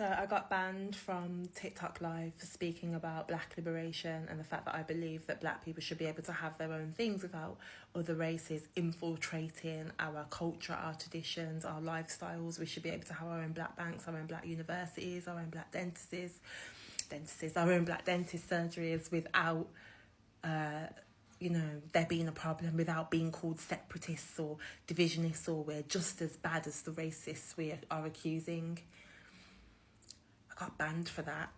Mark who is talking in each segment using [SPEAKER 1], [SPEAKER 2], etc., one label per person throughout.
[SPEAKER 1] So I got banned from TikTok Live for speaking about black liberation and the fact that I believe that black people should be able to have their own things without other races infiltrating our culture, our traditions, our lifestyles. We should be able to have our own black banks, our own black universities, our own black dentists, our own black dentist surgeries without there being a problem, without being called separatists or divisionists, or we're just as bad as the racists we are accusing. I got banned for that.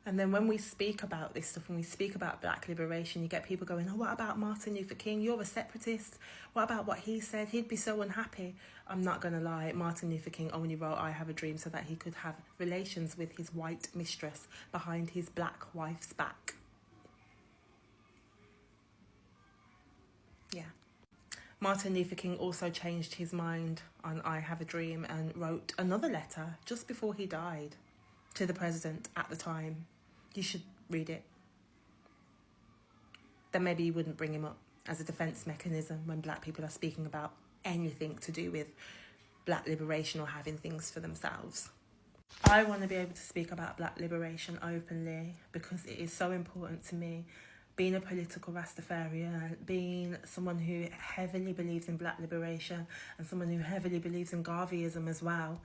[SPEAKER 1] And then when we speak about this stuff, when we speak about black liberation, you get people going, oh, what about Martin Luther King? You're a separatist. What about what he said? He'd be so unhappy. I'm not going to lie. Martin Luther King only wrote I Have a Dream so that he could have relations with his white mistress behind his black wife's back. Yeah. Martin Luther King also changed his mind on I Have a Dream and wrote another letter just before he died to the president at the time. You should read it. Then maybe you wouldn't bring him up as a defence mechanism when black people are speaking about anything to do with black liberation or having things for themselves. I want to be able to speak about black liberation openly because it is so important to me. Being a political Rastafarian, being someone who heavily believes in black liberation and someone who heavily believes in Garveyism as well,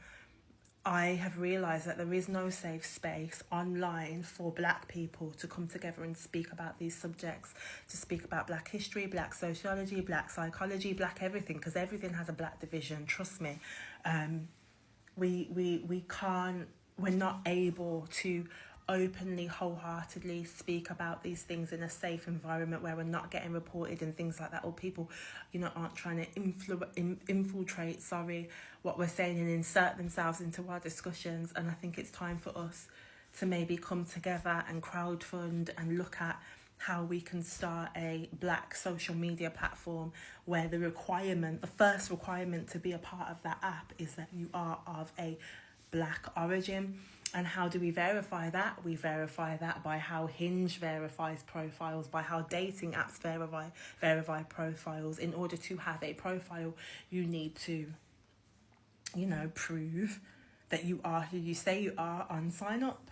[SPEAKER 1] I have realised that there is no safe space online for black people to come together and speak about these subjects, to speak about black history, black sociology, black psychology, black everything, because everything has a black division, trust me. We can't, we're not able to openly, wholeheartedly speak about these things in a safe environment where we're not getting reported and things like that, or people, aren't trying to infiltrate what we're saying and insert themselves into our discussions. And I think it's time for us to maybe come together and crowdfund and look at how we can start a black social media platform where the first requirement to be a part of that app is that you are of a black origin. And how do we verify that? We verify that by how Hinge verifies profiles, by how dating apps verify profiles. In order to have a profile, you need to, prove that you are who you say you are on sign up.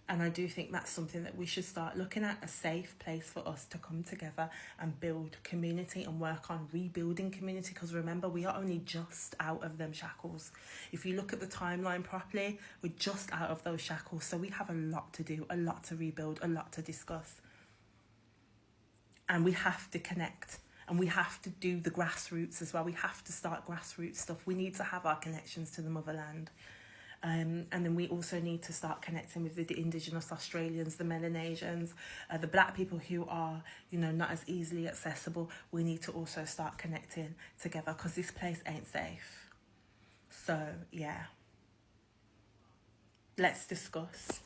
[SPEAKER 1] And I do think that's something that we should start looking at, a safe place for us to come together and build community and work on rebuilding community. Because remember, we are only just out of them shackles. If you look at the timeline properly, we're just out of those shackles. So we have a lot to do, a lot to rebuild, a lot to discuss. And we have to connect. And we have to do the grassroots as well. We have to start grassroots stuff. We need to have our connections to the motherland. And then we also need to start connecting with the Indigenous Australians, the Melanesians, the black people who are, not as easily accessible. We need to also start connecting together because this place ain't safe. So, yeah. Let's discuss.